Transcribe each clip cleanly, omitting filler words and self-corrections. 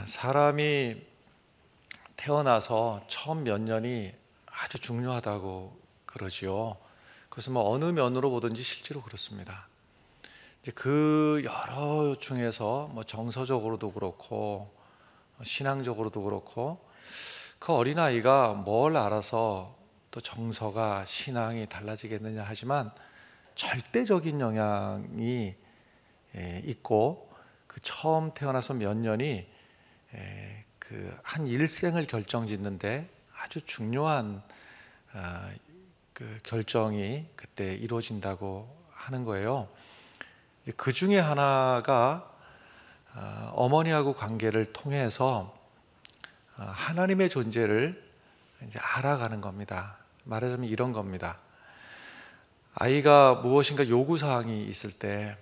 사람이 태어나서 처음 몇 년이 아주 중요하다고 그러지요. 그것은 뭐 어느 면으로 보든지 실제로 그렇습니다. 이제 그 여러 중에서 뭐 정서적으로도 그렇고 신앙적으로도 그렇고 그 어린아이가 뭘 알아서 또 정서가 신앙이 달라지겠느냐 하지만 절대적인 영향이 있고 그 처음 태어나서 몇 년이 그 한 일생을 결정짓는데 아주 중요한 그 결정이 그때 이루어진다고 하는 거예요. 그 중에 하나가 어머니하고 관계를 통해서 하나님의 존재를 이제 알아가는 겁니다. 말하자면 이런 겁니다. 아이가 무엇인가 요구사항이 있을 때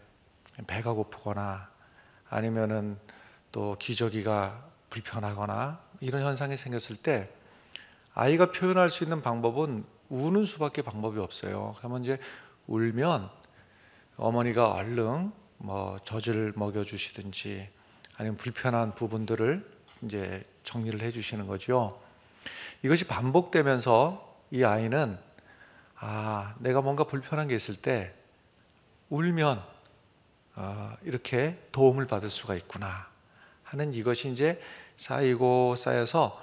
배가 고프거나 아니면은 또 기저귀가 불편하거나 이런 현상이 생겼을 때 아이가 표현할 수 있는 방법은 우는 수밖에 방법이 없어요. 그러면 이제 울면 어머니가 얼른 뭐 젖을 먹여주시든지 아니면 불편한 부분들을 이제 정리를 해주시는 거죠. 이것이 반복되면서 이 아이는 내가 뭔가 불편한 게 있을 때 울면 이렇게 도움을 받을 수가 있구나 하는 이것이 이제 쌓이고 쌓여서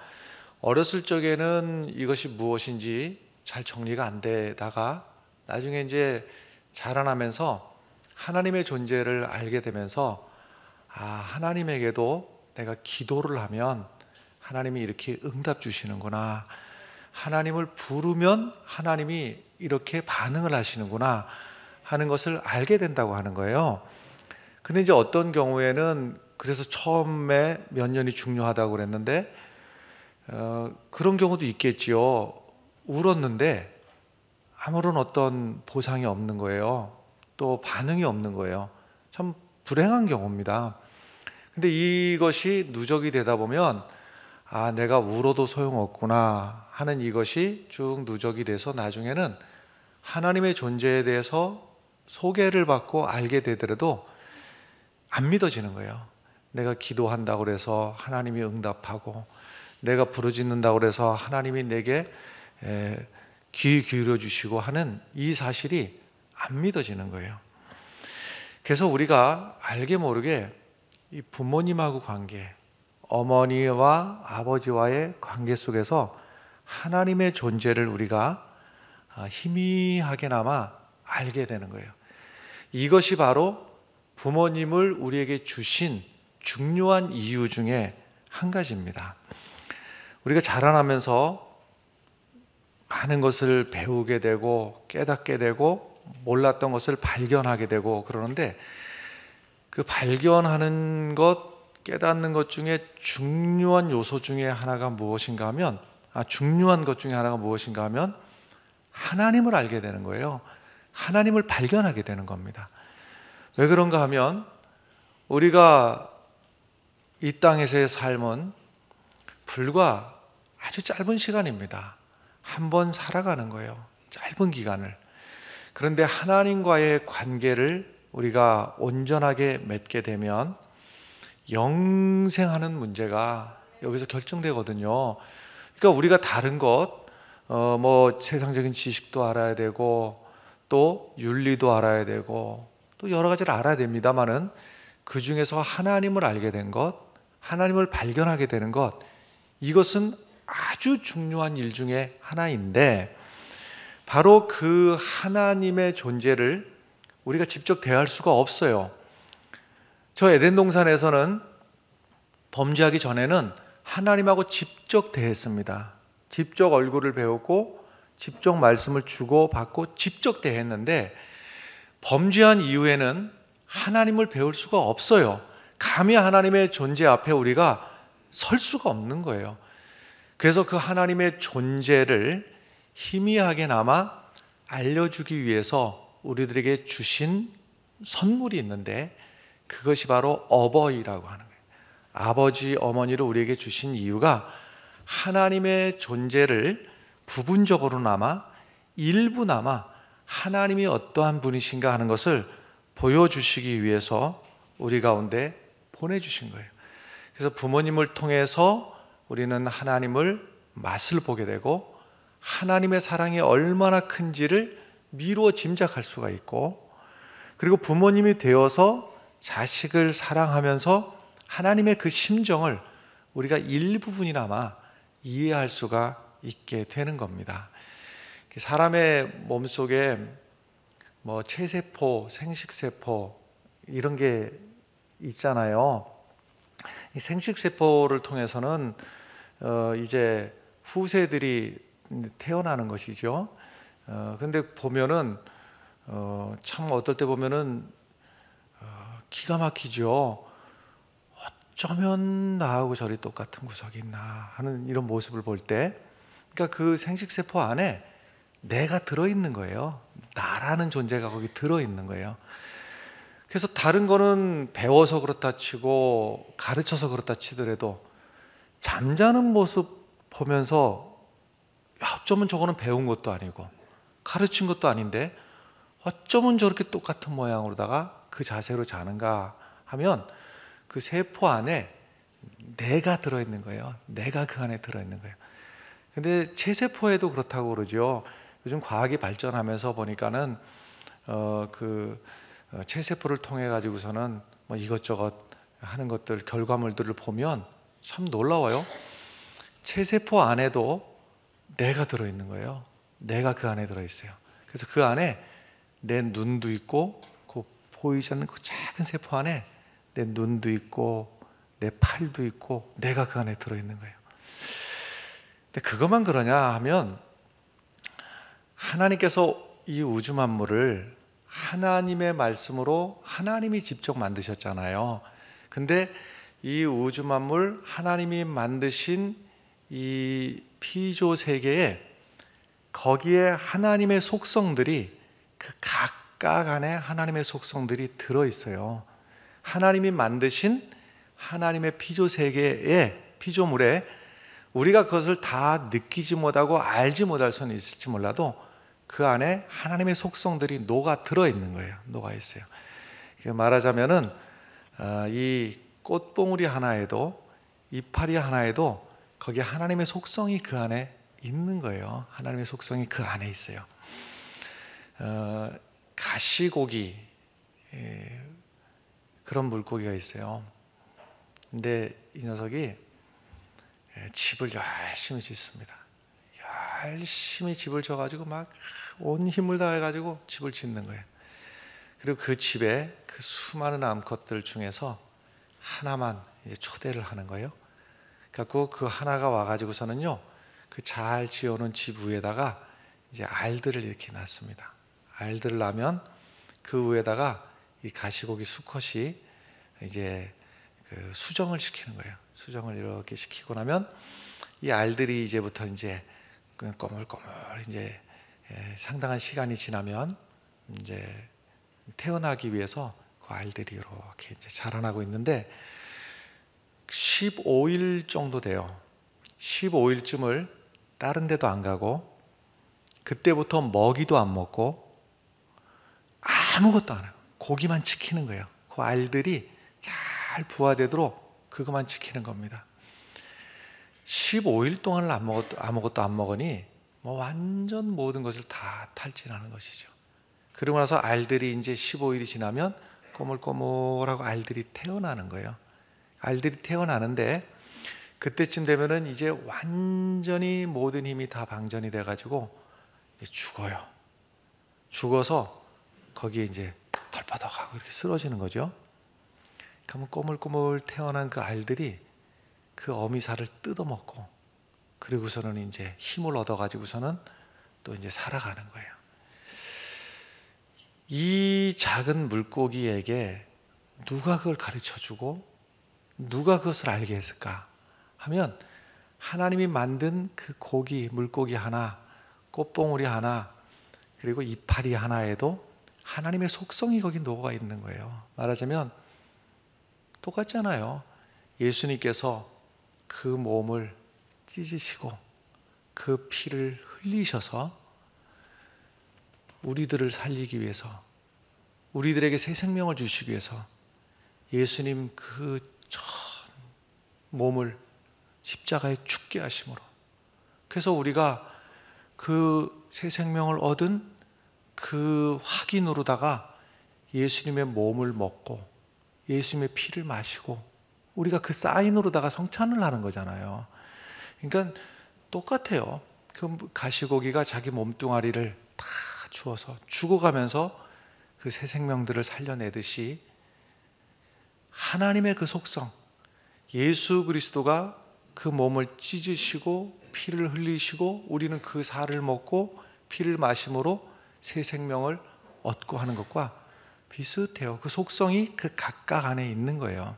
어렸을 적에는 이것이 무엇인지 잘 정리가 안 되다가 나중에 이제 자라나면서 하나님의 존재를 알게 되면서 하나님에게도 내가 기도를 하면 하나님이 이렇게 응답 주시는구나, 하나님을 부르면 하나님이 이렇게 반응을 하시는구나 하는 것을 알게 된다고 하는 거예요. 근데 이제 어떤 경우에는 그래서 처음에 몇 년이 중요하다고 그랬는데 그런 경우도 있겠지요. 울었는데 아무런 어떤 보상이 없는 거예요. 또 반응이 없는 거예요. 참 불행한 경우입니다. 근데 이것이 누적이 되다 보면 내가 울어도 소용없구나 하는 이것이 쭉 누적이 돼서 나중에는 하나님의 존재에 대해서 소개를 받고 알게 되더라도 안 믿어지는 거예요. 내가 기도한다고 해서 하나님이 응답하고 내가 부르짖는다고 해서 하나님이 내게 귀 기울여 주시고 하는 이 사실이 안 믿어지는 거예요. 그래서 우리가 알게 모르게 이 부모님하고 관계, 어머니와 아버지와의 관계 속에서 하나님의 존재를 우리가 희미하게나마 알게 되는 거예요. 이것이 바로 부모님을 우리에게 주신 중요한 이유 중에 한 가지입니다. 우리가 자라나면서 많은 것을 배우게 되고 깨닫게 되고 몰랐던 것을 발견하게 되고 그러는데 그 발견하는 것, 깨닫는 것 중에 중요한 요소 중에 하나가 무엇인가 하면 중요한 것 중에 하나가 무엇인가 하면 하나님을 알게 되는 거예요. 하나님을 발견하게 되는 겁니다. 왜 그런가 하면 우리가 이 땅에서의 삶은 불과 아주 짧은 시간입니다. 한 번 살아가는 거예요. 짧은 기간을. 그런데 하나님과의 관계를 우리가 온전하게 맺게 되면 영생하는 문제가 여기서 결정되거든요. 그러니까 우리가 다른 것, 뭐 세상적인 지식도 알아야 되고 또 윤리도 알아야 되고 또 여러 가지를 알아야 됩니다만은 그 중에서 하나님을 알게 된 것, 하나님을 발견하게 되는 것, 이것은 아주 중요한 일 중에 하나인데 바로 그 하나님의 존재를 우리가 직접 대할 수가 없어요. 저 에덴 동산에서는 범죄하기 전에는 하나님하고 직접 대했습니다. 직접 얼굴을 배웠고 직접 말씀을 주고받고 직접 대했는데 범죄한 이후에는 하나님을 배울 수가 없어요. 감히 하나님의 존재 앞에 우리가 설 수가 없는 거예요. 그래서 그 하나님의 존재를 희미하게나마 알려주기 위해서 우리들에게 주신 선물이 있는데 그것이 바로 어버이라고 하는 거예요. 아버지, 어머니를 우리에게 주신 이유가 하나님의 존재를 부분적으로나마 일부나마 하나님이 어떠한 분이신가 하는 것을 보여주시기 위해서 우리 가운데 보내주신 거예요. 그래서 부모님을 통해서 우리는 하나님을 맛을 보게 되고 하나님의 사랑이 얼마나 큰지를 미루어 짐작할 수가 있고, 그리고 부모님이 되어서 자식을 사랑하면서 하나님의 그 심정을 우리가 일부분이나마 이해할 수가 있게 되는 겁니다. 사람의 몸속에 뭐 체세포, 생식세포 이런 게 있잖아요. 이 생식세포를 통해서는 이제 후세들이 태어나는 것이죠. 근데 보면은 참 어떨 때 보면은 기가 막히죠. 어쩌면 나하고 저리 똑같은 구석이 있나 하는 이런 모습을 볼 때, 그러니까 그 생식세포 안에 내가 들어있는 거예요. 나라는 존재가 거기 들어있는 거예요. 그래서 다른 거는 배워서 그렇다 치고 가르쳐서 그렇다 치더라도 잠자는 모습 보면서 어쩌면 저거는 배운 것도 아니고 가르친 것도 아닌데 어쩌면 저렇게 똑같은 모양으로다가 그 자세로 자는가 하면 그 세포 안에 내가 들어있는 거예요. 내가 그 안에 들어있는 거예요. 근데 체세포에도 그렇다고 그러죠. 요즘 과학이 발전하면서 보니까는 체세포를 통해 가지고서는 뭐 이것저것 하는 것들, 결과물들을 보면 참 놀라워요. 체세포 안에도 내가 들어있는 거예요. 내가 그 안에 들어있어요. 그래서 그 안에 내 눈도 있고, 그 보이지 않는 그 작은 세포 안에 내 눈도 있고 내 팔도 있고 내가 그 안에 들어있는 거예요. 근데 그것만 그러냐 하면 하나님께서 이 우주 만물을 하나님의 말씀으로 하나님이 직접 만드셨잖아요. 근데 이 우주 만물 하나님이 만드신 이 피조 세계에 거기에 하나님의 속성들이 그 각각 안에 하나님의 속성들이 들어있어요. 하나님이 만드신 하나님의 피조 세계의 피조물에 우리가 그것을 다 느끼지 못하고 알지 못할 수는 있을지 몰라도 그 안에 하나님의 속성들이 녹아 들어있는 거예요. 녹아 있어요. 말하자면은 이 꽃봉우리 하나에도 이파리 하나에도 거기에 하나님의 속성이 그 안에 있는 거예요. 하나님의 속성이 그 안에 있어요. 가시고기, 그런 물고기가 있어요. 근데 이 녀석이 집을 열심히 짓습니다. 열심히 집을 져가지고 막 온 힘을 다해가지고 집을 짓는 거예요. 그리고 그 집에 그 수많은 암컷들 중에서 하나만 이제 초대를 하는 거예요. 그래갖고 그 하나가 와가지고서는요, 그 잘 지어놓은 집 위에다가 이제 알들을 이렇게 놨습니다. 알들을 놔면 그 위에다가 이 가시고기 수컷이 이제 그 수정을 시키는 거예요. 수정을 이렇게 시키고 나면 이 알들이 이제부터 이제 꼬물꼬물 이제 상당한 시간이 지나면 이제 태어나기 위해서 그 알들이 이렇게 이제 자라나고 있는데 15일 정도 돼요. 15일쯤을 다른 데도 안 가고 그때부터 먹이도 안 먹고 아무것도 안 해요. 고기만 지키는 거예요. 그 알들이 잘 부화되도록 그것만 지키는 겁니다. 15일 동안을 아무것도 안 먹으니 뭐 완전 모든 것을 다 탈진하는 것이죠. 그러고 나서 알들이 이제 15일이 지나면 꼬물꼬물하고 알들이 태어나는 거예요. 알들이 태어나는데 그때쯤 되면은 이제 완전히 모든 힘이 다 방전이 돼가지고 이제 죽어요. 죽어서 거기에 이제 덜퍼덕하고 이렇게 쓰러지는 거죠. 그러면 꼬물꼬물 태어난 그 알들이 그 어미살을 뜯어먹고 그리고서는 이제 힘을 얻어가지고서는 또 이제 살아가는 거예요. 이 작은 물고기에게 누가 그걸 가르쳐주고 누가 그것을 알게 했을까 하면 하나님이 만든 그 고기, 물고기 하나, 꽃봉우리 하나, 그리고 이파리 하나에도 하나님의 속성이 거기 녹아 있는 거예요. 말하자면 똑같잖아요. 예수님께서 그 몸을 찢으시고 그 피를 흘리셔서 우리들을 살리기 위해서, 우리들에게 새 생명을 주시기 위해서 예수님 그 전 몸을 십자가에 죽게 하심으로. 그래서 우리가 그 새 생명을 얻은 그 확인으로다가 예수님의 몸을 먹고 예수님의 피를 마시고 우리가 그 사인으로다가 성찬을 하는 거잖아요. 그러니까 똑같아요. 그 가시고기가 자기 몸뚱아리를 다 주어서 죽어가면서 그 새 생명들을 살려내듯이 하나님의 그 속성, 예수 그리스도가 그 몸을 찢으시고 피를 흘리시고 우리는 그 살을 먹고 피를 마심으로 새 생명을 얻고 하는 것과 비슷해요. 그 속성이 그 각각 안에 있는 거예요.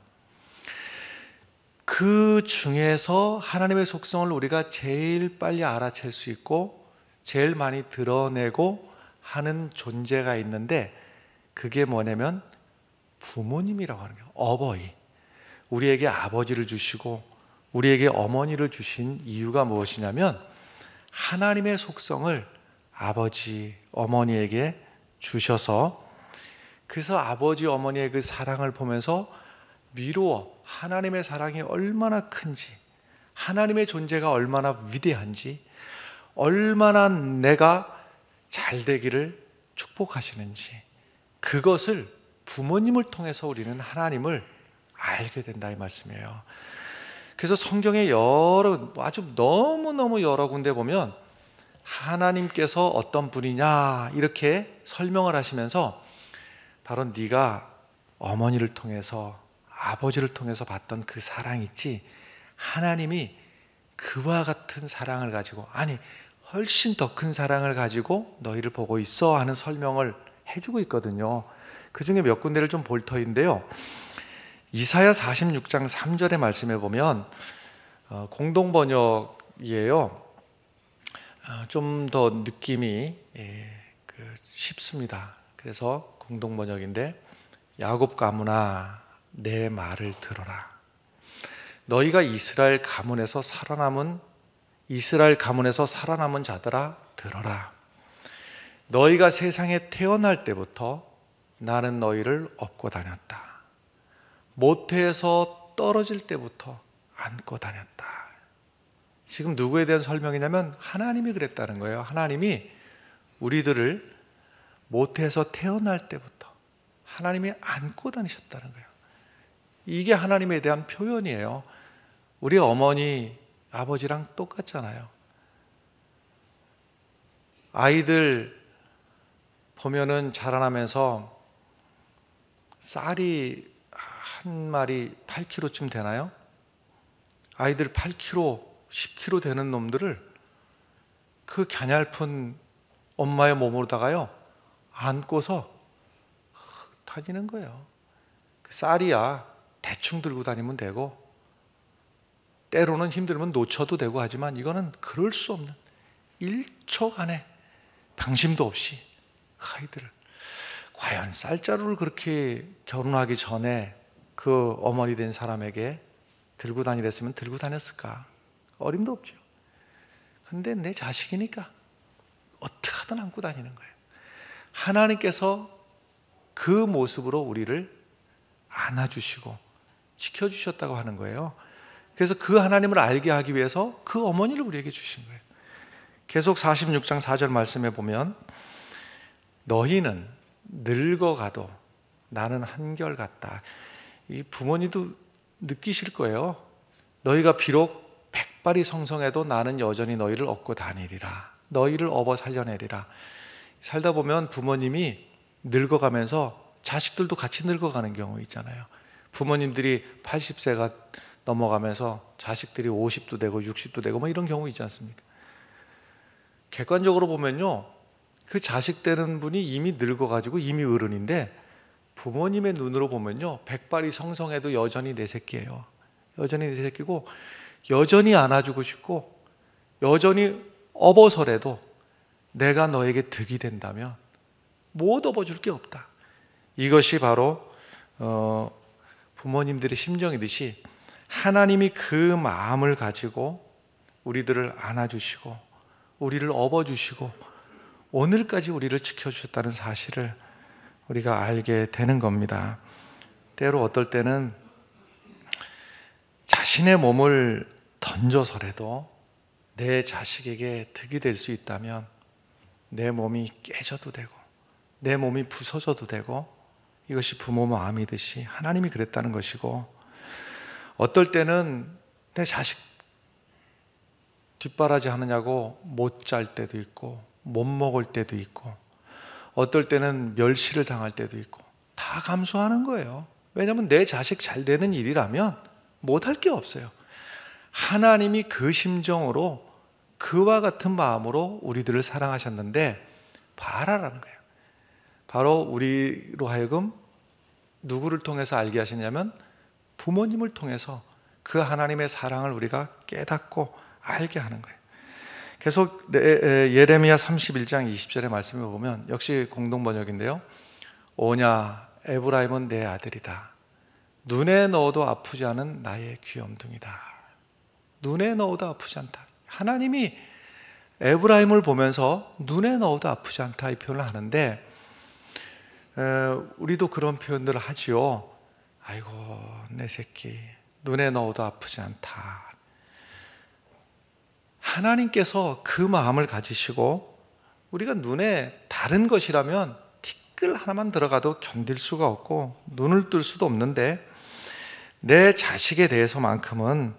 그 중에서 하나님의 속성을 우리가 제일 빨리 알아챌 수 있고 제일 많이 드러내고 하는 존재가 있는데 그게 뭐냐면 부모님이라고 하는 거예요. 어버이. 우리에게 아버지를 주시고 우리에게 어머니를 주신 이유가 무엇이냐면 하나님의 속성을 아버지, 어머니에게 주셔서 그래서 아버지, 어머니의 그 사랑을 보면서 미루어 하나님의 사랑이 얼마나 큰지, 하나님의 존재가 얼마나 위대한지, 얼마나 내가 잘 되기를 축복하시는지 그것을 부모님을 통해서 우리는 하나님을 알게 된다 이 말씀이에요. 그래서 성경에 아주 너무너무 여러 군데 보면 하나님께서 어떤 분이냐 이렇게 설명을 하시면서 바로 네가 어머니를 통해서 아버지를 통해서 받던 그 사랑 있지, 하나님이 그와 같은 사랑을 가지고, 아니 훨씬 더 큰 사랑을 가지고 너희를 보고 있어 하는 설명을 해주고 있거든요. 그 중에 몇 군데를 좀 볼 터인데요. 이사야 46장 3절의 말씀에 보면 공동 번역이에요. 좀 더 느낌이 쉽습니다. 그래서 공동 번역인데 야곱 가문아 내 말을 들어라. 너희가 이스라엘 가문에서 살아남은 자들아 들어라. 너희가 세상에 태어날 때부터 나는 너희를 업고 다녔다. 모태에서 떨어질 때부터 안고 다녔다. 지금 누구에 대한 설명이냐면 하나님이 그랬다는 거예요. 하나님이 우리들을 모태에서 태어날 때부터 하나님이 안고 다니셨다는 거예요. 이게 하나님에 대한 표현이에요. 우리 어머니, 아버지랑 똑같잖아요. 아이들 보면은 자라나면서 쌀이 한 마리 8kg쯤 되나요? 아이들 8kg, 10kg 되는 놈들을 그 갸냘픈 엄마의 몸으로다가요 안고서 다니는 거예요. 쌀이야 대충 들고 다니면 되고 때로는 힘들면 놓쳐도 되고 하지만 이거는 그럴 수 없는 1초간의 방심도 없이 그 아이들을, 과연 쌀자루를 그렇게 결혼하기 전에 그 어머니 된 사람에게 들고 다니랬으면 들고 다녔을까? 어림도 없죠. 근데 내 자식이니까 어떻게 하든 안고 다니는 거예요. 하나님께서 그 모습으로 우리를 안아주시고 지켜주셨다고 하는 거예요. 그래서 그 하나님을 알게 하기 위해서 그 어머니를 우리에게 주신 거예요. 계속 46장 4절 말씀에 보면 너희는 늙어가도 나는 한결같다. 이 부모님도 느끼실 거예요. 너희가 비록 백발이 성성해도 나는 여전히 너희를 업고 다니리라. 너희를 업어 살려내리라. 살다 보면 부모님이 늙어가면서 자식들도 같이 늙어가는 경우 있잖아요. 부모님들이 80세가 넘어가면서 자식들이 50도 되고 60도 되고 뭐 이런 경우 있지 않습니까? 객관적으로 보면요, 그 자식 되는 분이 이미 늙어가지고 이미 어른인데 부모님의 눈으로 보면요, 백발이 성성해도 여전히 내 새끼예요. 여전히 내 새끼고 여전히 안아주고 싶고 여전히 업어서라도 내가 너에게 득이 된다면 못 업어줄 게 없다. 이것이 바로 부모님들의 심정이듯이 하나님이 그 마음을 가지고 우리들을 안아주시고 우리를 업어주시고 오늘까지 우리를 지켜주셨다는 사실을 우리가 알게 되는 겁니다. 때로 어떨 때는 자신의 몸을 던져서라도 내 자식에게 득이 될 수 있다면 내 몸이 깨져도 되고 내 몸이 부서져도 되고, 이것이 부모 마음이듯이 하나님이 그랬다는 것이고, 어떨 때는 내 자식 뒷바라지 하느냐고 못 잘 때도 있고 못 먹을 때도 있고, 어떨 때는 멸시를 당할 때도 있고, 다 감수하는 거예요. 왜냐하면 내 자식 잘 되는 일이라면 못할 게 없어요. 하나님이 그 심정으로, 그와 같은 마음으로 우리들을 사랑하셨는데 바라라는 거예요. 바로 우리로 하여금 누구를 통해서 알게 하시냐면 부모님을 통해서 그 하나님의 사랑을 우리가 깨닫고 알게 하는 거예요. 계속 예레미야 31장 20절의 말씀을 보면 역시 공동번역인데요, 오냐 에브라임은 내 아들이다. 눈에 넣어도 아프지 않은 나의 귀염둥이다. 눈에 넣어도 아프지 않다. 하나님이 에브라임을 보면서 눈에 넣어도 아프지 않다, 이 표현을 하는데, 우리도 그런 표현들을 하지요. 아이고 내 새끼 눈에 넣어도 아프지 않다. 하나님께서 그 마음을 가지시고, 우리가 눈에 다른 것이라면 티끌 하나만 들어가도 견딜 수가 없고 눈을 뜰 수도 없는데, 내 자식에 대해서만큼은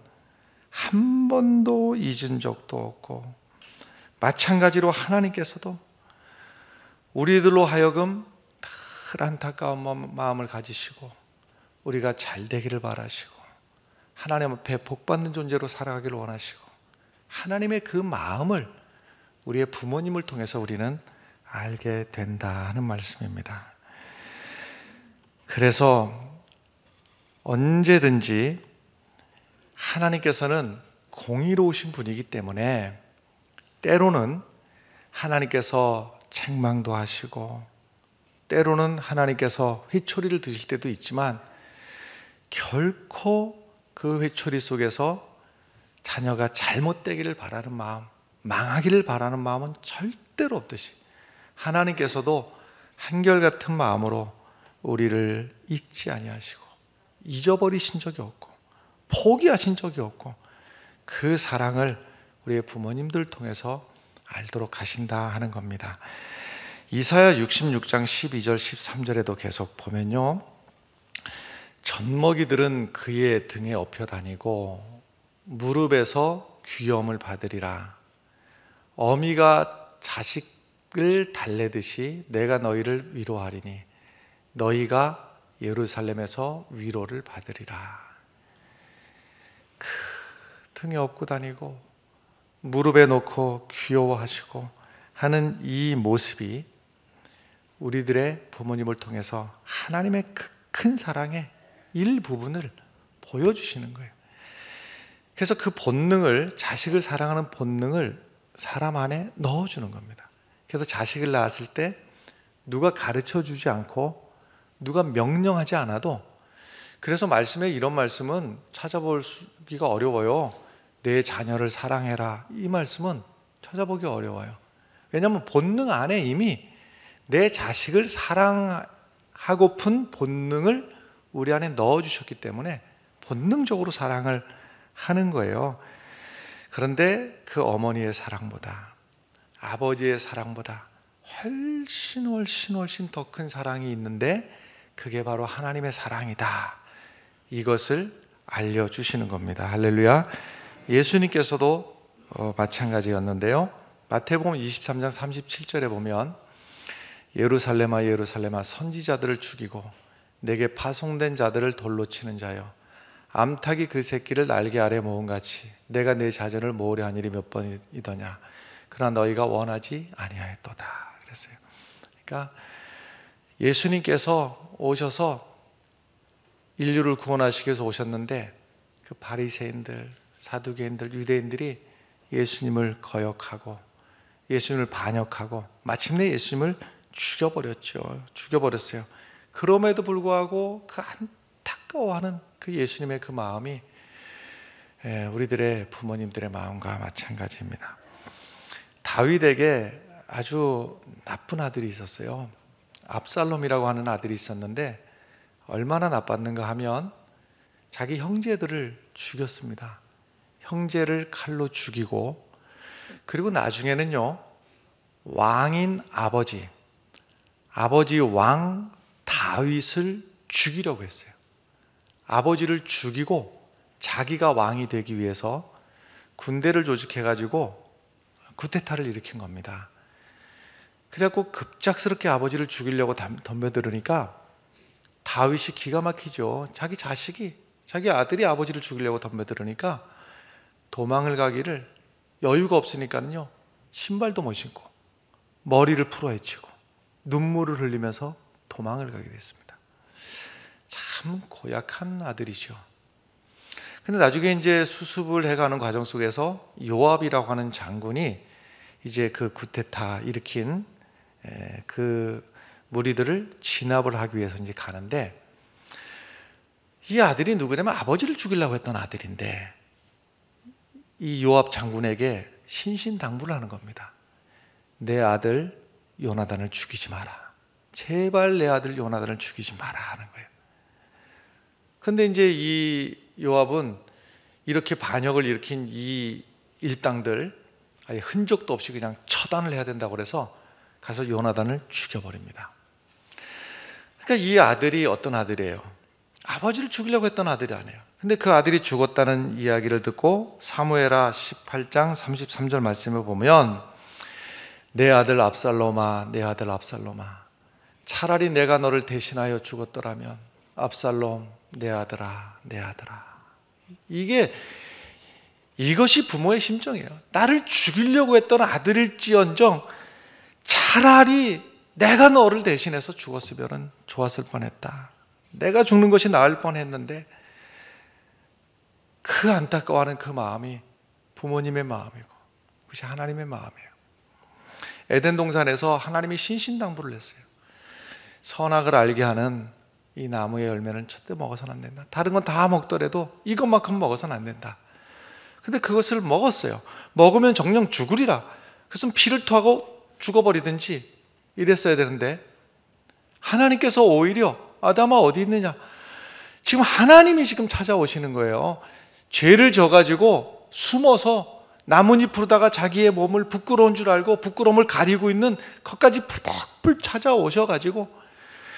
한 번도 잊은 적도 없고, 마찬가지로 하나님께서도 우리들로 하여금 늘 안타까운 마음을 가지시고 우리가 잘 되기를 바라시고 하나님 앞에 복받는 존재로 살아가기를 원하시고, 하나님의 그 마음을 우리의 부모님을 통해서 우리는 알게 된다 하는 말씀입니다. 그래서 언제든지 하나님께서는 공의로우신 분이기 때문에 때로는 하나님께서 책망도 하시고 때로는 하나님께서 회초리를 드실 때도 있지만, 결코 그 회초리 속에서 자녀가 잘못되기를 바라는 마음, 망하기를 바라는 마음은 절대로 없듯이 하나님께서도 한결같은 마음으로 우리를 잊지 아니하시고 잊어버리신 적이 없고 포기하신 적이 없고, 그 사랑을 우리의 부모님들 통해서 알도록 하신다 하는 겁니다. 이사야 66장 12절 13절에도 계속 보면요, 젖먹이들은 그의 등에 업혀 다니고 무릎에서 귀염을 받으리라. 어미가 자식을 달래듯이 내가 너희를 위로하리니 너희가 예루살렘에서 위로를 받으리라. 등에 업고 다니고 무릎에 놓고 귀여워하시고 하는 이 모습이 우리들의 부모님을 통해서 하나님의 그 큰 사랑의 일부분을 보여주시는 거예요. 그래서 그 본능을, 자식을 사랑하는 본능을 사람 안에 넣어주는 겁니다. 그래서 자식을 낳았을 때 누가 가르쳐 주지 않고 누가 명령하지 않아도, 그래서 말씀에 이런 말씀은 찾아보기가 어려워요. 내 자녀를 사랑해라, 이 말씀은 찾아보기 어려워요. 왜냐하면 본능 안에 이미 내 자식을 사랑하고픈 본능을 우리 안에 넣어주셨기 때문에 본능적으로 사랑을 하는 거예요. 그런데 그 어머니의 사랑보다, 아버지의 사랑보다 훨씬 더 큰 사랑이 있는데, 그게 바로 하나님의 사랑이다, 이것을 알려주시는 겁니다. 할렐루야. 예수님께서도 마찬가지였는데요, 마태복음 23장 37절에 보면 예루살렘아 예루살렘아 선지자들을 죽이고 내게 파송된 자들을 돌로 치는 자여, 암탉이 그 새끼를 날개 아래 모음같이 내가 내 자녀를 모으려 한 일이 몇 번이더냐, 그러나 너희가 원하지 아니하였도다 그랬어요. 그러니까 예수님께서 오셔서 인류를 구원하시기 위해서 오셨는데, 그 바리새인들, 사두개인들, 유대인들이 예수님을 거역하고 예수님을 반역하고 마침내 예수님을 죽여버렸어요. 그럼에도 불구하고 그 안타까워하는 그 예수님의 그 마음이 우리들의 부모님들의 마음과 마찬가지입니다. 다윗에게 아주 나쁜 아들이 있었어요. 압살롬이라고 하는 아들이 있었는데, 얼마나 나빴는가 하면 자기 형제들을 죽였습니다. 형제를 칼로 죽이고, 그리고 나중에는요, 왕인 아버지 왕 다윗을 죽이려고 했어요. 아버지를 죽이고 자기가 왕이 되기 위해서 군대를 조직해가지고 쿠데타를 일으킨 겁니다. 그래갖고 급작스럽게 아버지를 죽이려고 덤벼들으니까 다윗이 기가 막히죠. 자기 아들이 아버지를 죽이려고 덤벼들으니까 도망을 가기를 여유가 없으니까는요, 신발도 못 신고 머리를 풀어헤치고 눈물을 흘리면서 도망을 가게 됐습니다. 참 고약한 아들이죠. 근데 나중에 이제 수습을 해가는 과정 속에서 요압이라고 하는 장군이 이제 그 쿠데타 일으킨 그 무리들을 진압을 하기 위해서 이제 가는데, 이 아들이 누구냐면 아버지를 죽이려고 했던 아들인데, 이 요압 장군에게 신신당부를 하는 겁니다. 내 아들 요나단을 죽이지 마라. 제발 내 아들 요나단을 죽이지 마라 하는 거예요. 근데 이제 이 요압은 이렇게 반역을 일으킨 이 일당들 아예 흔적도 없이 그냥 처단을 해야 된다고 그래서 가서 요나단을 죽여버립니다. 그러니까 이 아들이 어떤 아들이에요? 아버지를 죽이려고 했던 아들이 아니에요. 근데 그 아들이 죽었다는 이야기를 듣고 사무엘하 18장 33절 말씀을 보면, 내 아들 압살롬아, 내 아들 압살롬아, 차라리 내가 너를 대신하여 죽었더라면, 압살롬 내 아들아, 내 아들아. 이것이 부모의 심정이에요. 나를 죽이려고 했던 아들일지언정 차라리 내가 너를 대신해서 죽었으면 좋았을 뻔했다. 내가 죽는 것이 나을 뻔했는데, 그 안타까워하는 그 마음이 부모님의 마음이고 그것이 하나님의 마음이에요. 에덴 동산에서 하나님이 신신당부를 했어요. 선악을 알게 하는 이 나무의 열매는 절대 먹어서는 안 된다. 다른 건 다 먹더라도 이것만큼 먹어서는 안 된다. 근데 그것을 먹었어요. 먹으면 정녕 죽으리라. 그것은 피를 토하고 죽어버리든지 이랬어야 되는데, 하나님께서 오히려 아담아 어디 있느냐, 지금 하나님이 지금 찾아오시는 거예요. 죄를 져가지고 숨어서 나뭇잎으로다가 자기의 몸을 부끄러운 줄 알고 부끄러움을 가리고 있는 것까지 푸덕불 찾아오셔가지고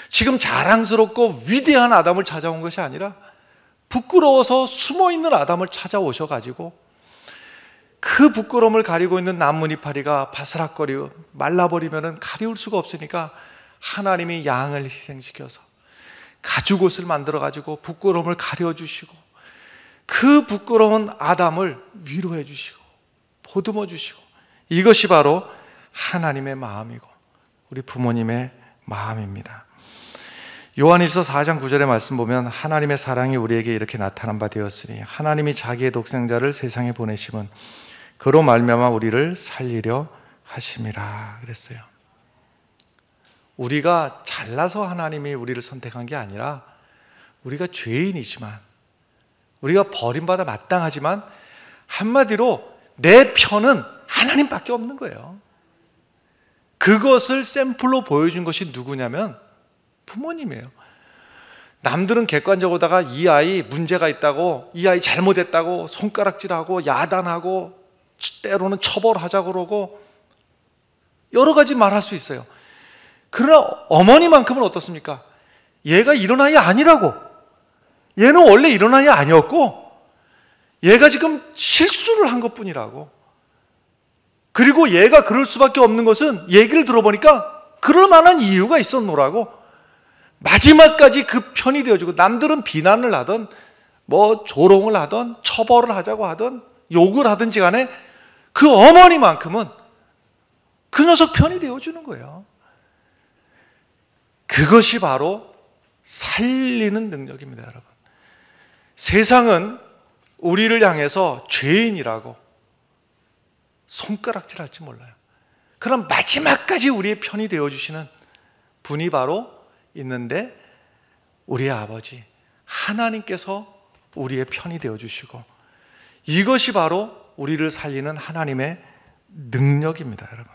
지금 자랑스럽고 위대한 아담을 찾아온 것이 아니라 부끄러워서 숨어있는 아담을 찾아오셔가지고 그 부끄러움을 가리고 있는 나뭇잎파리가 바스락거리고 말라버리면 가리울 수가 없으니까 하나님이 양을 희생시켜서 가죽옷을 만들어가지고 부끄러움을 가려주시고 그 부끄러운 아담을 위로해 주시고 보듬어 주시고, 이것이 바로 하나님의 마음이고 우리 부모님의 마음입니다. 요한일서 4장 9절의 말씀 보면, 하나님의 사랑이 우리에게 이렇게 나타난 바 되었으니 하나님이 자기의 독생자를 세상에 보내심은 그로 말미암아 우리를 살리려 하심이라 그랬어요. 우리가 잘나서 하나님이 우리를 선택한 게 아니라, 우리가 죄인이지만, 우리가 버림받아 마땅하지만, 한마디로 내 편은 하나님밖에 없는 거예요. 그것을 샘플로 보여준 것이 누구냐면 부모님이에요. 남들은 객관적으로다가 이 아이 문제가 있다고, 이 아이 잘못했다고 손가락질하고 야단하고 때로는 처벌하자고 그러고 여러 가지 말할 수 있어요. 그러나 어머니만큼은 어떻습니까? 얘가 이런 아이 아니라고, 얘는 원래 이런 아이 아니었고 얘가 지금 실수를 한 것뿐이라고, 그리고 얘가 그럴 수밖에 없는 것은 얘기를 들어보니까 그럴 만한 이유가 있었노라고 마지막까지 그 편이 되어주고, 남들은 비난을 하든 뭐 조롱을 하든 처벌을 하자고 하든 욕을 하든지 간에 그 어머니만큼은 그 녀석 편이 되어주는 거예요. 그것이 바로 살리는 능력입니다, 여러분. 세상은 우리를 향해서 죄인이라고 손가락질할지 몰라요. 그럼 마지막까지 우리의 편이 되어주시는 분이 바로 있는데, 우리의 아버지 하나님께서 우리의 편이 되어주시고, 이것이 바로 우리를 살리는 하나님의 능력입니다, 여러분.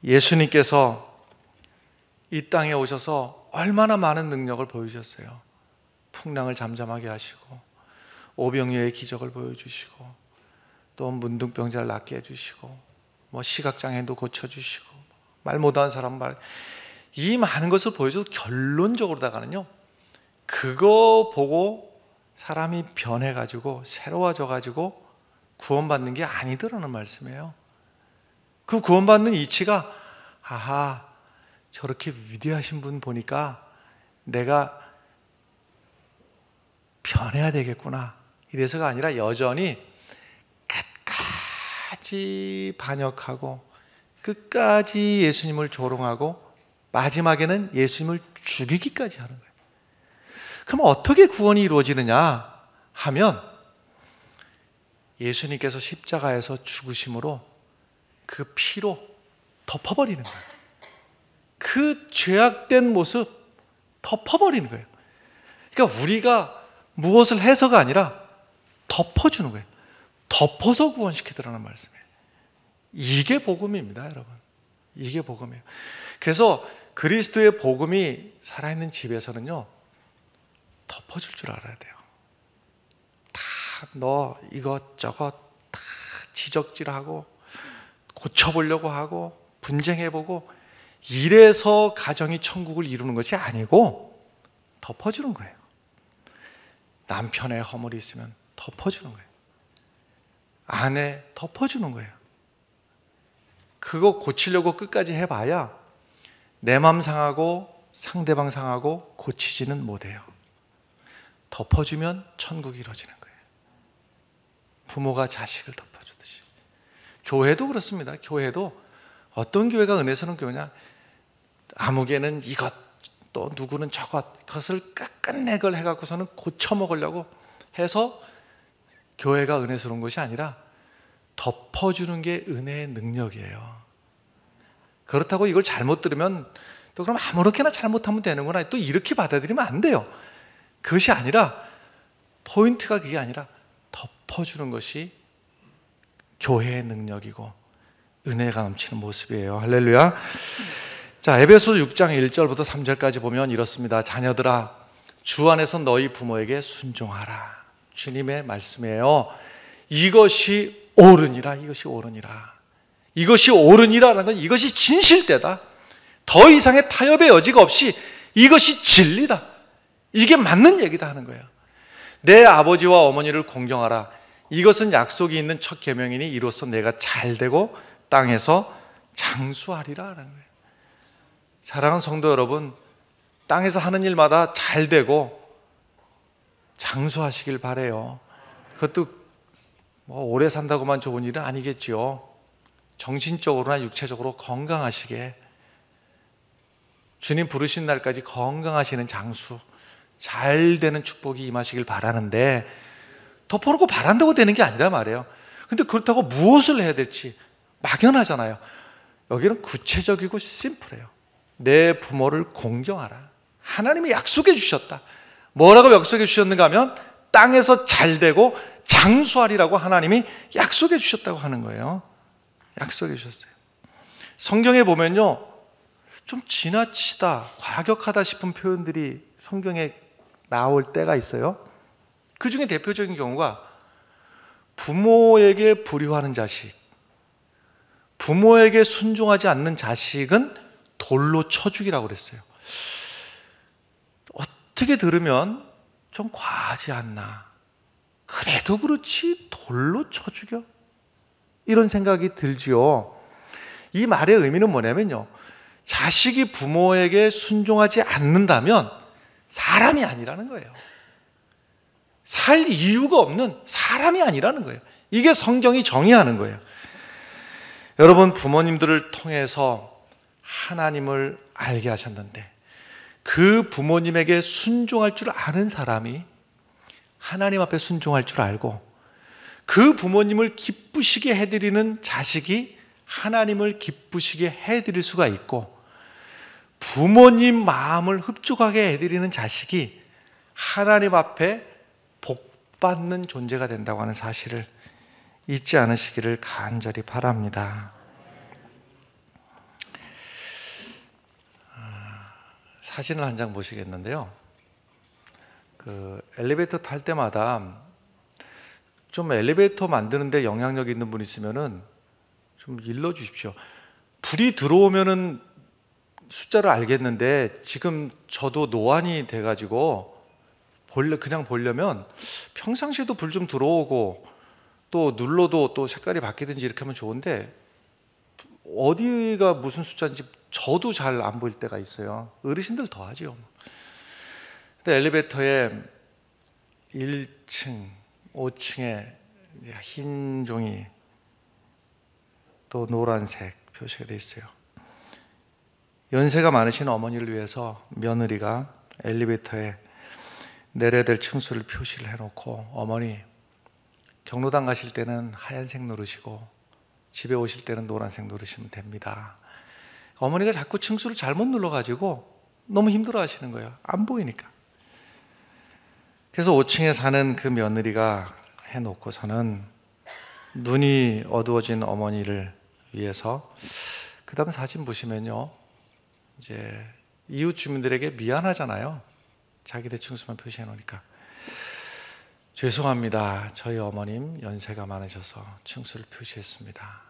예수님께서 이 땅에 오셔서 얼마나 많은 능력을 보여주셨어요. 풍랑을 잠잠하게 하시고 오병이어의 기적을 보여주시고 또 문둥병자를 낫게 해주시고 뭐 시각장애인도 고쳐주시고 말 못하는 사람 이 많은 것을 보여줘도 결론적으로다가는요, 그거 보고 사람이 변해가지고 새로워져가지고 구원받는 게 아니더라는 말씀이에요. 그 구원받는 이치가 아하, 저렇게 위대하신 분 보니까 내가 변해야 되겠구나, 이래서가 아니라 여전히 끝까지 반역하고 끝까지 예수님을 조롱하고 마지막에는 예수님을 죽이기까지 하는 거예요. 그럼 어떻게 구원이 이루어지느냐 하면 예수님께서 십자가에서 죽으심으로 그 피로 덮어버리는 거예요. 그 죄악된 모습 덮어버리는 거예요. 그러니까 우리가 무엇을 해서가 아니라 덮어주는 거예요. 덮어서 구원시키더라는 말씀이에요. 이게 복음입니다, 여러분. 이게 복음이에요. 그래서 그리스도의 복음이 살아있는 집에서는요, 덮어줄 줄 알아야 돼요. 다 너 이것저것 다 지적질하고 고쳐보려고 하고 분쟁해보고 이래서 가정이 천국을 이루는 것이 아니고 덮어주는 거예요. 남편의 허물이 있으면 덮어주는 거예요. 아내 덮어주는 거예요. 그거 고치려고 끝까지 해봐야 내 맘 상하고 상대방 상하고 고치지는 못해요. 덮어주면 천국이 이루어지는 거예요. 부모가 자식을 덮어주듯이. 교회도 그렇습니다. 교회도 어떤 교회가 은혜 서는 교회냐, 아무개는 이것, 또 누구는 저것, 그것을 끝끝내 걸 해갖고서는 고쳐먹으려고 해서 교회가 은혜스러운 것이 아니라 덮어주는 게 은혜의 능력이에요. 그렇다고 이걸 잘못 들으면 또 그럼 아무렇게나 잘못하면 되는구나, 또 이렇게 받아들이면 안 돼요. 그것이 아니라, 포인트가 그게 아니라 덮어주는 것이 교회의 능력이고 은혜가 넘치는 모습이에요. 할렐루야. 자, 에베소서 6장 1절부터 3절까지 보면 이렇습니다. 자녀들아, 주 안에서 너희 부모에게 순종하라. 주님의 말씀이에요. 이것이 옳으니라. 이것이 옳으니라. 이것이 옳으니라는 건 이것이 진실되다. 더 이상의 타협의 여지가 없이 이것이 진리다. 이게 맞는 얘기다 하는 거예요. 내 아버지와 어머니를 공경하라. 이것은 약속이 있는 첫 계명이니 이로써 내가 잘되고 땅에서 장수하리라 하는 거예요. 사랑하는 성도 여러분, 땅에서 하는 일마다 잘되고 장수하시길 바래요. 그것도 뭐 오래 산다고만 좋은 일은 아니겠지요. 정신적으로나 육체적으로 건강하시게, 주님 부르신 날까지 건강하시는 장수, 잘 되는 축복이 임하시길 바라는데, 덮어놓고 바란다고 되는 게 아니란 말이에요. 근데 그렇다고 무엇을 해야 될지 막연하잖아요. 여기는 구체적이고 심플해요. 내 부모를 공경하라. 하나님이 약속해 주셨다. 뭐라고 약속해 주셨는가 하면 땅에서 잘 되고 장수하리라고 하나님이 약속해 주셨다고 하는 거예요. 약속해 주셨어요. 성경에 보면요, 좀 지나치다, 과격하다 싶은 표현들이 성경에 나올 때가 있어요. 그 중에 대표적인 경우가 부모에게 불효하는 자식, 부모에게 순종하지 않는 자식은 돌로 쳐 죽이라고 그랬어요. 어떻게 들으면 좀 과하지 않나, 그래도 그렇지 돌로 쳐 죽여? 이런 생각이 들지요. 이 말의 의미는 뭐냐면요, 자식이 부모에게 순종하지 않는다면 사람이 아니라는 거예요. 살 이유가 없는 사람이 아니라는 거예요. 이게 성경이 정의하는 거예요. 여러분, 부모님들을 통해서 하나님을 알게 하셨는데 그 부모님에게 순종할 줄 아는 사람이 하나님 앞에 순종할 줄 알고, 그 부모님을 기쁘시게 해드리는 자식이 하나님을 기쁘시게 해드릴 수가 있고, 부모님 마음을 흡족하게 해드리는 자식이 하나님 앞에 복받는 존재가 된다고 하는 사실을 잊지 않으시기를 간절히 바랍니다. 사진을 한 장 보시겠는데요. 그 엘리베이터 탈 때마다 좀 엘리베이터 만드는데 영향력 있는 분 있으면은 좀 일러 주십시오. 불이 들어오면은 숫자를 알겠는데 지금 저도 노안이 돼가지고 그냥 보려면 평상시에도 불 좀 들어오고 또 눌러도 또 색깔이 바뀌든지 이렇게 하면 좋은데 어디가 무슨 숫자인지 저도 잘 안 보일 때가 있어요. 어르신들 더 하죠. 근데 엘리베이터에 1층, 5층에 흰 종이 또 노란색 표시가 되어 있어요. 연세가 많으신 어머니를 위해서 며느리가 엘리베이터에 내려야 될 층수를 표시를 해놓고, 어머니 경로당 가실 때는 하얀색 누르시고 집에 오실 때는 노란색 누르시면 됩니다. 어머니가 자꾸 층수를 잘못 눌러가지고 너무 힘들어 하시는 거예요. 안 보이니까. 그래서 5층에 사는 그 며느리가 해놓고서는 눈이 어두워진 어머니를 위해서, 그 다음 사진 보시면요, 이제 이웃 주민들에게 미안하잖아요. 자기네 층수만 표시해 놓으니까. 죄송합니다. 저희 어머님 연세가 많으셔서 층수를 표시했습니다.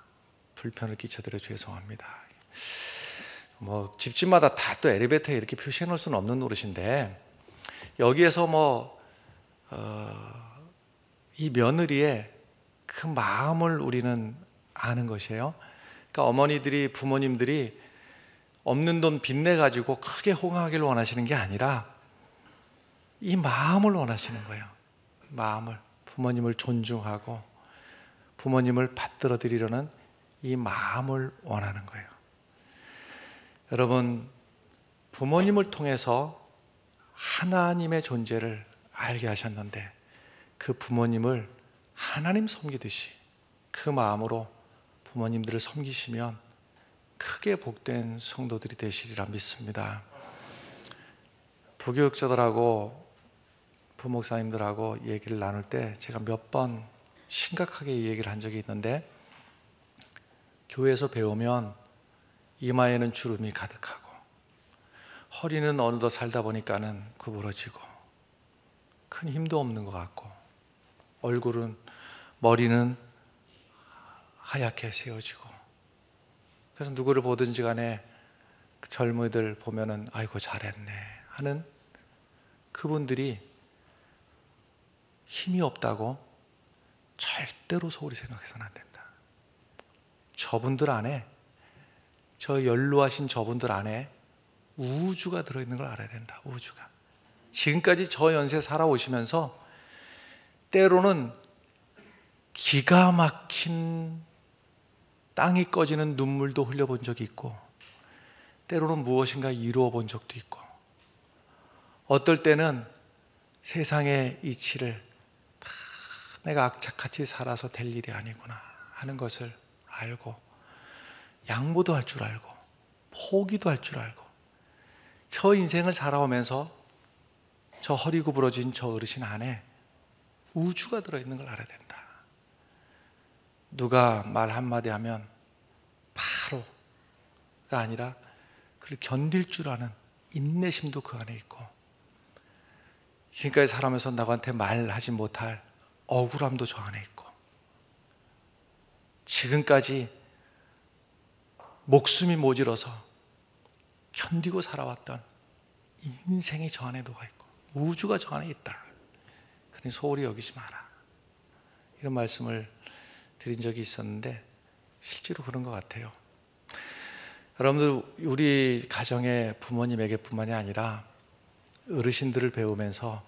불편을 끼쳐드려 죄송합니다. 뭐 집집마다 다 또 엘리베이터에 이렇게 표시해 놓을 수는 없는 노릇인데, 여기에서 이 며느리의 그 마음을 우리는 아는 것이에요. 그러니까 어머니들이, 부모님들이 없는 돈 빚내 가지고 크게 호강하기를 원하시는 게 아니라 이 마음을 원하시는 거예요. 마음을, 부모님을 존중하고 부모님을 받들어 드리려는 이 마음을 원하는 거예요. 여러분, 부모님을 통해서 하나님의 존재를 알게 하셨는데 그 부모님을 하나님 섬기듯이 그 마음으로 부모님들을 섬기시면 크게 복된 성도들이 되시리라 믿습니다. 부교육자들하고 부목사님들하고 얘기를 나눌 때 제가 몇 번 심각하게 이 얘기를 한 적이 있는데, 교회에서 배우면 이마에는 주름이 가득하고 허리는 어느덧 살다 보니까는 구부러지고 큰 힘도 없는 것 같고 머리는 하얗게 세워지고, 그래서 누구를 보든지 간에 젊은이들 보면은 아이고 잘했네 하는 그분들이 힘이 없다고 절대로 소홀히 생각해서는 안 된다. 저분들 안에, 저 연로하신 저분들 안에 우주가 들어있는 걸 알아야 된다. 우주가. 지금까지 저 연세 살아오시면서 때로는 기가 막힌 땅이 꺼지는 눈물도 흘려본 적이 있고, 때로는 무엇인가 이루어 본 적도 있고, 어떨 때는 세상의 이치를 다 내가 악착같이 살아서 될 일이 아니구나 하는 것을 알고, 양보도 할 줄 알고 포기도 할 줄 알고, 저 인생을 살아오면서 저 허리 구부러진 저 어르신 안에 우주가 들어있는 걸 알아야 된다. 누가 말 한마디 하면 바로가 아니라 그를 견딜 줄 아는 인내심도 그 안에 있고, 지금까지 살아오면서 나한테 말하지 못할 억울함도 저 안에 있고, 지금까지 목숨이 모질어서 견디고 살아왔던 인생이 저 안에 녹아있고 우주가 저 안에 있다. 그러니 소홀히 여기지 마라. 이런 말씀을 드린 적이 있었는데 실제로 그런 것 같아요. 여러분들, 우리 가정의 부모님에게 뿐만이 아니라 어르신들을 배우면서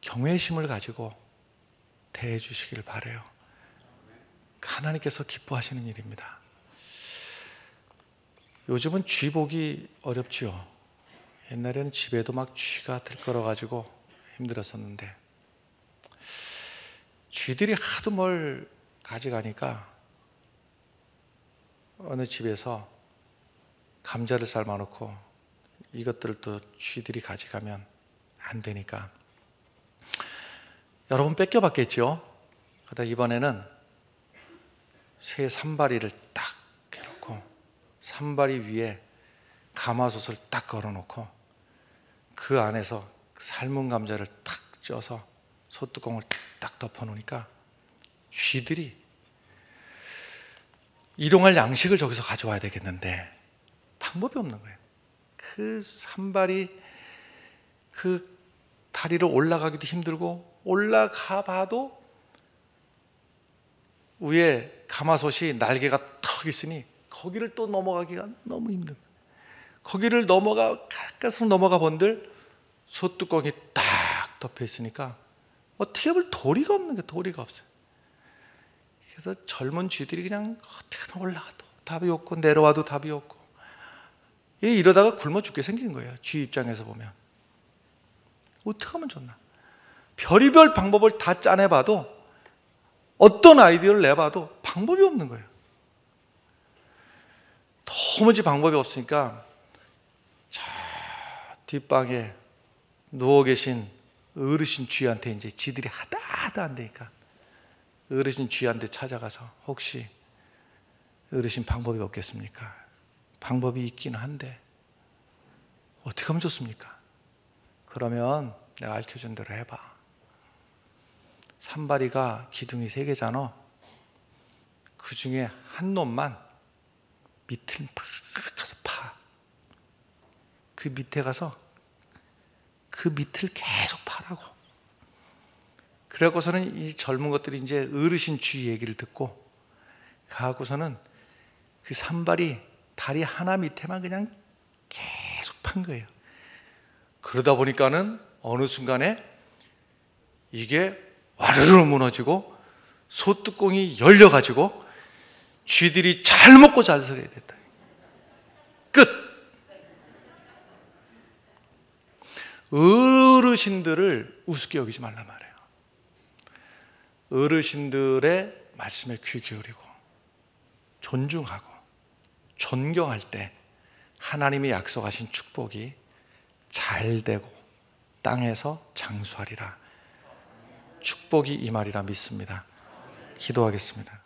경외심을 가지고 대해 주시길 바라요. 하나님께서 기뻐하시는 일입니다. 요즘은 쥐 보기 어렵지요. 옛날에는 집에도 막 쥐가 들끓어가지고 힘들었었는데, 쥐들이 하도 뭘 가져가니까 어느 집에서 감자를 삶아놓고 이것들을 또 쥐들이 가져가면 안 되니까 여러 번 뺏겨봤겠죠. 그러다 이번에는 새 산바리를 딱 해놓고 산바리 위에 가마솥을 딱 걸어놓고 그 안에서 삶은 감자를 탁 쪄서 소뚜껑을 딱 덮어놓으니까 쥐들이 일용할 양식을 저기서 가져와야 되겠는데 방법이 없는 거예요. 그 산발이 그 다리를 올라가기도 힘들고 올라가 봐도 위에 가마솥이 날개가 턱 있으니 거기를 또 넘어가기가 너무 힘든 거예요. 거기를 가까스로 넘어가 본들 소뚜껑이 딱 덮여 있으니까 어떻게 보면 도리가 없는 거예요. 도리가 없어요. 그래서 젊은 쥐들이 그냥 어떻게든 올라가도 답이 없고 내려와도 답이 없고 이러다가 굶어 죽게 생긴 거예요. 쥐 입장에서 보면 어떻게 하면 좋나. 별의별 방법을 다 짜내봐도 어떤 아이디어를 내봐도 방법이 없는 거예요. 도무지 방법이 없으니까 저 뒷방에 누워 계신 어르신 쥐한테 이제 지들이 하다 안 되니까 어르신 쥐한테 찾아가서 혹시 어르신 방법이 없겠습니까? 방법이 있긴 한데 어떻게 하면 좋습니까? 그러면 내가 알려준 대로 해봐. 산발이가 기둥이 3개잖아. 그 중에 한 놈만 밑을 막 가서 파. 그 밑에 가서 그 밑을 계속 파라고. 그래갖고서는 이 젊은 것들이 이제 어르신 쥐 얘기를 듣고 가고서는 그 산발이 다리 하나 밑에만 그냥 계속 판 거예요. 그러다 보니까는 어느 순간에 이게 와르르 무너지고 소뚜껑이 열려가지고 쥐들이 잘 먹고 잘 살게 됐다. 끝. 어르신들을 우습게 여기지 말란 말이에요. 어르신들의 말씀에 귀 기울이고 존중하고 존경할 때 하나님이 약속하신 축복이 잘 되고 땅에서 장수하리라. 축복이 임하리라 믿습니다. 기도하겠습니다.